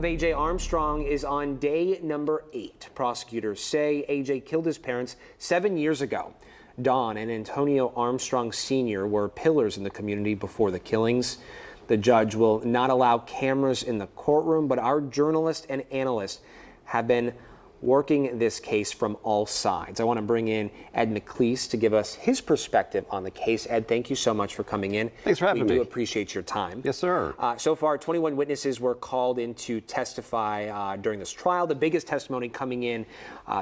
AJ Armstrong is on day number 8. Prosecutors say AJ killed his parents 7 years ago. Don and Antonio Armstrong Jr. were pillars in the community before the killings. The judge will not allow cameras in the courtroom, but our journalists and analysts have been working this case from all sides. I want to bring in Ed McClees to give us his perspective on the case. Ed, thank you so much for coming in. Thanks for having me. We do appreciate your time. Yes, sir. So far, 21 witnesses were called in to testify during this trial. The biggest testimony coming in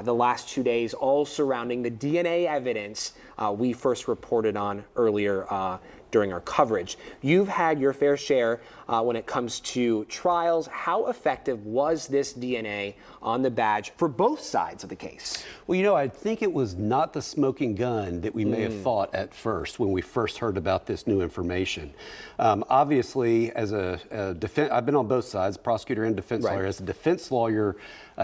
the last 2 days, all surrounding the DNA evidence we first reported on earlier during our coverage. You've had your fair share when it comes to trials. How effective was this DNA on the badge for both sides of the case? Well, you know, I think it was not the smoking gun that we may have thought at first when we first heard about this new information. Obviously, as a defense, I've been on both sides, prosecutor and defense lawyer. As a defense lawyer,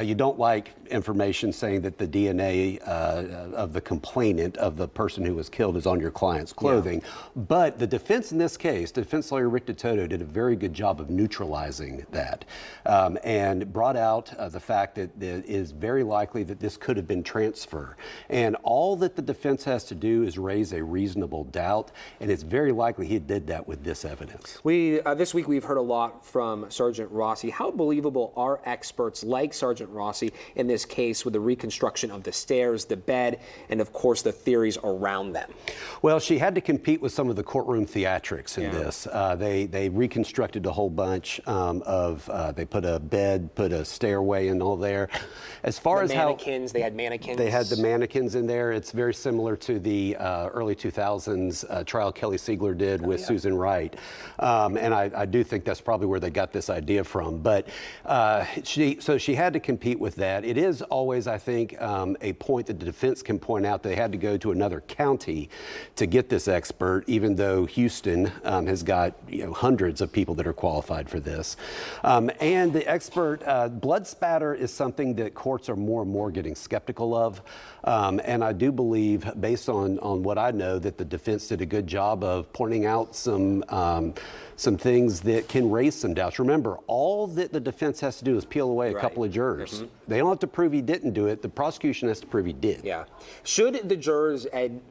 you don't like information saying that the DNA of the complainant, of the person who was killed, is on your client's clothing. Yeah. But the defense in this case, defense lawyer Rick DeToto, did a very good job of neutralizing that and brought out the fact that it is very likely that this could have been transfer. And all that the defense has to do is raise a reasonable doubt, and it's very likely he did that with this evidence. This week we've heard a lot from Sergeant Rossi. How believable are experts like Sergeant Rossi in this case with the reconstruction of the stairs, the bed, and of course the theories around them? Well, she had to compete with some of the courtroom theatrics in this. They reconstructed a whole bunch they put a bed, put a stairway and all there. As far as mannequins, they had mannequins. They had the mannequins in there. It's very similar to the early 2000s trial Kelly Siegler did with Susan Wright. And I do think that's probably where they got this idea from. But she had to compete with that. It is always, I think, a point that the defense can point out. They had to go to another county to get this expert, even though Houston has got hundreds of people that are qualified for this. And the expert, blood spatter is something that courts are more and more getting skeptical of. And I do believe, based on what I know, that the defense did a good job of pointing out some things that can raise some doubts. Remember, all that the defense has to do is peel away a couple of jurors. They don't have to prove he didn't do it. The prosecution has to prove he did. Yeah. Should the jurors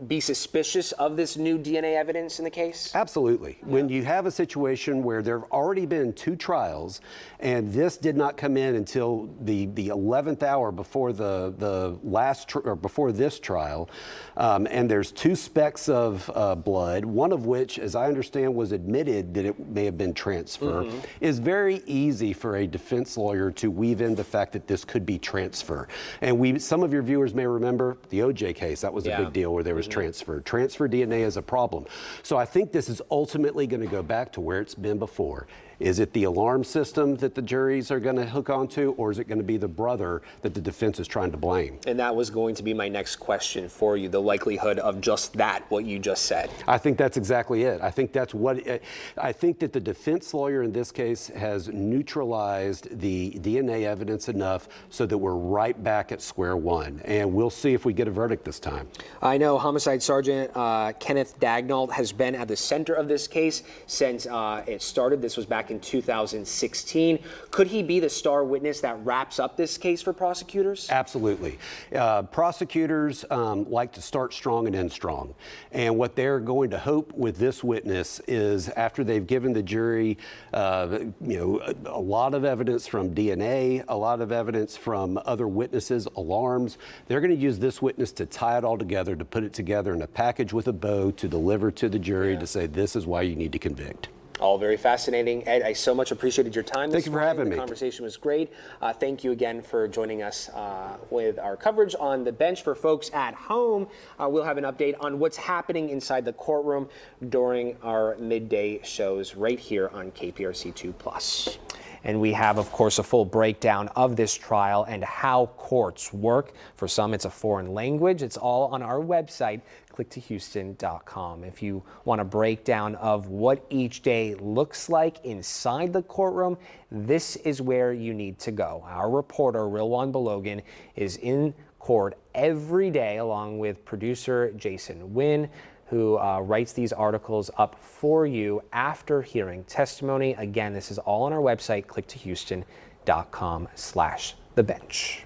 be suspicious of this new DNA evidence in the case? Absolutely. Yeah. When you have a situation where there have already been 2 trials, and this did not come in until the 11th hour before the last or before this trial, and there's 2 specks of blood, one of which, as I understand, was admitted that it may have been transfer, is very easy for a defense lawyer to weave in the fact that this could be transfer. And some of your viewers may remember the OJ case. That was a big deal where there was transfer. Transfer DNA is a problem. So I think this is ultimately going to go back to where it's been before. Is it the alarm system that the juries are going to hook onto, or is it going to be the brother that the defense is trying to blame? And that was going to be my next question for you, the likelihood of just that, what you just said. I think that's exactly it. I think that's I think that the defense lawyer in this case has neutralized the DNA evidence enough so that we're right back at square one. And we'll see if we get a verdict this time. I know Homicide Sergeant Kenneth Dagnall has been at the center of this case since it started. This was back in 2016. Could he be the star witness that wraps up this case for prosecutors? Absolutely. Prosecutors like to start strong and end strong. And what they're going to hope with this witness is, after they've given the jury a lot of evidence from DNA, a lot of evidence from other witnesses, alarms, they're going to use this witness to tie it all together, to put it together in a package with a bow, to deliver to the jury to say, this is why you need to convict. All very fascinating. Ed, I so much appreciated your time. Thank you for having me. The conversation was great. Thank you again for joining us with our coverage on the bench. For folks at home, we'll have an update on what's happening inside the courtroom during our midday shows right here on KPRC2+. And we have, of course, a full breakdown of this trial and how courts work. For some, it's a foreign language. It's all on our website, clicktohouston.com. If you want a breakdown of what each day looks like inside the courtroom, this is where you need to go. Our reporter, Rilwan Balogan, is in court every day, along with producer Jason Wynn, who writes these articles up for you after hearing testimony. Again, this is all on our website, clicktohouston.com. youtube.com/thebench.